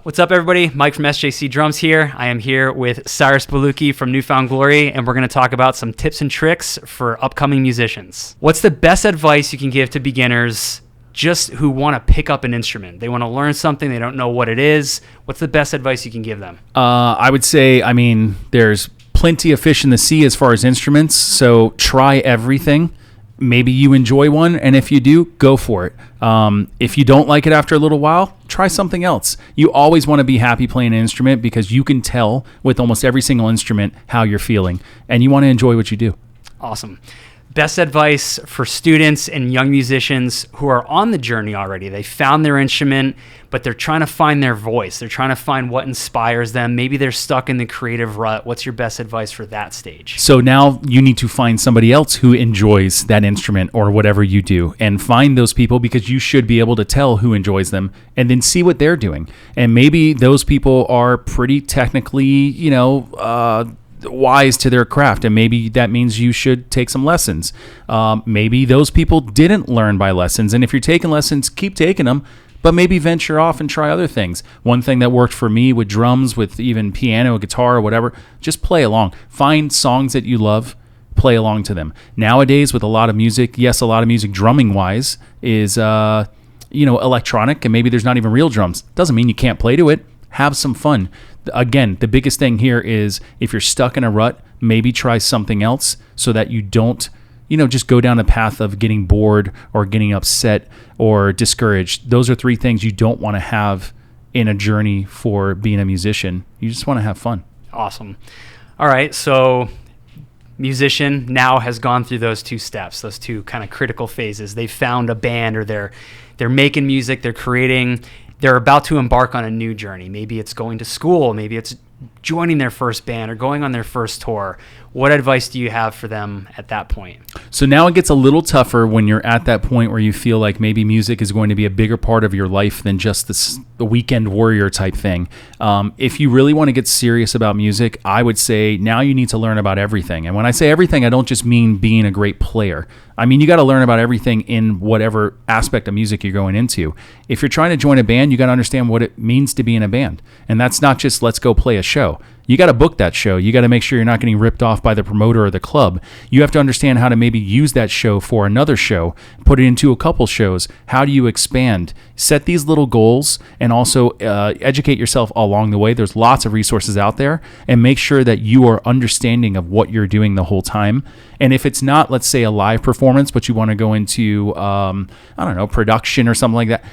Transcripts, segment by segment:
What's up, everybody? Mike from SJC Drums here. I am here with CYRUS BOLOOKI from Newfound Glory, and we're going to talk about some tips and tricks for upcoming musicians. What's the best advice you can give to beginners just who want to pick up an instrument? They want to learn something, they don't know what it is. What's the best advice you can give them? I would say, there's plenty of fish in the sea as far as instruments, so try everything. Maybe you enjoy one, and if you do, go for it. If you don't like it after a little while, try something else. You always want to be happy playing an instrument because you can tell with almost every single instrument how you're feeling, and you want to enjoy what you do. Awesome. Best advice for students and young musicians who are on the journey already. They found their instrument, but they're trying to find their voice. They're trying to find what inspires them. Maybe they're stuck in the creative rut. What's your best advice for that stage? So now you need to find somebody else who enjoys that instrument or whatever you do, and find those people, because you should be able to tell who enjoys them, and then see what they're doing. And maybe those people are pretty technically, wise to their craft, and maybe that means you should take some lessons. Maybe those people didn't learn by lessons, and if you're taking lessons, keep taking them, but maybe venture off and try other things. One thing that worked for me with drums, with even piano, guitar, or whatever, just play along. Find songs that you love, play along to them. Nowadays, with a lot of music, drumming wise is electronic, and maybe there's not even real drums. Doesn't mean you can't play to it. Have some fun. Again, the biggest thing here is if you're stuck in a rut, maybe try something else so that you don't, just go down the path of getting bored or getting upset or discouraged. Those are three things you don't want to have in a journey for being a musician. You just want to have fun. Awesome. All right, so musician now has gone through those two steps, those two kind of critical phases. They found a band, or they're making music, they're creating. They're about to embark on a new journey. Maybe it's going to school. Maybe it's joining their first band or going on their first tour. What advice do you have for them at that point? So now it gets a little tougher when you're at that point where you feel like maybe music is going to be a bigger part of your life than just the weekend warrior type thing. If you really want to get serious about music, I would say now you need to learn about everything. And when I say everything, I don't just mean being a great player. I mean, you got to learn about everything in whatever aspect of music you're going into. If you're trying to join a band, you got to understand what it means to be in a band. And that's not just let's go play a show. You got to book that show. You got to make sure you're not getting ripped off by the promoter or the club. You have to understand how to maybe use that show for another show, put it into a couple shows. How do you expand? Set these little goals, and also educate yourself along the way. There's lots of resources out there, and make sure that you are understanding of what you're doing the whole time. And if it's not, let's say, a live performance, but you want to go into, production or something like that,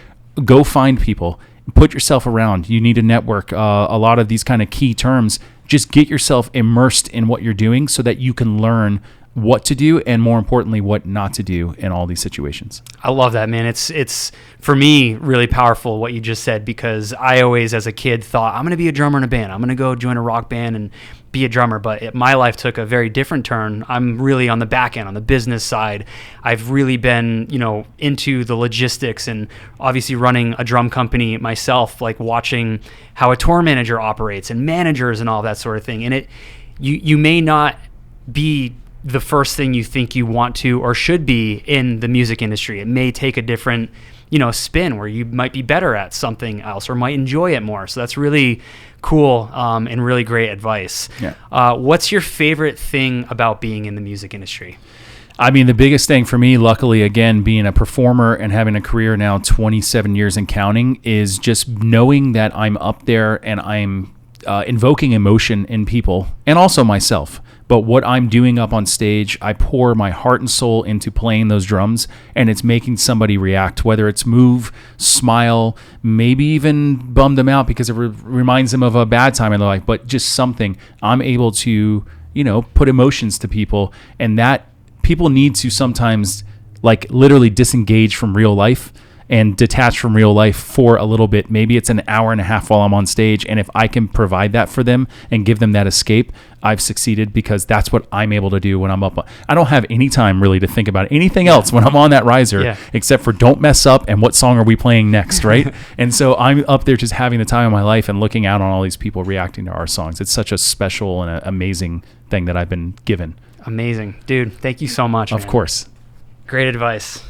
go find people. Put yourself around. You need a network. A lot of these kind of key terms. Just get yourself immersed in what you're doing so that you can learn what to do, and more importantly, what not to do in all these situations. I love that, man. It's for me really powerful what you just said, because I always, as a kid, thought I'm going to be a drummer in a band. I'm going to go join a rock band and be a drummer. But my life took a very different turn. I'm really on the back end, on the business side. I've really been, into the logistics, and obviously running a drum company myself, like watching how a tour manager operates and managers and all that sort of thing. And you may not be the first thing you think you want to or should be in the music industry. It may take a different, spin where you might be better at something else or might enjoy it more. So that's really cool and really great advice. Yeah. What's your favorite thing about being in the music industry? The biggest thing for me, luckily, again, being a performer and having a career now 27 years and counting, is just knowing that I'm up there and I'm invoking emotion in people and also myself. But what I'm doing up on stage, I pour my heart and soul into playing those drums, and it's making somebody react, whether it's move, smile, maybe even bum them out because it reminds them of a bad time in their life, but just something. I'm able to, put emotions to people, and that people need to sometimes literally disengage from real life and detach from real life for a little bit. Maybe it's an hour and a half while I'm on stage, and if I can provide that for them and give them that escape, I've succeeded, because that's what I'm able to do when I'm up. I don't have any time really to think about anything else when I'm on that riser, except for don't mess up and what song are we playing next, right? And so I'm up there just having the time of my life and looking out on all these people reacting to our songs. It's such a special and amazing thing that I've been given. Amazing. Dude, thank you so much. Of course. Great advice.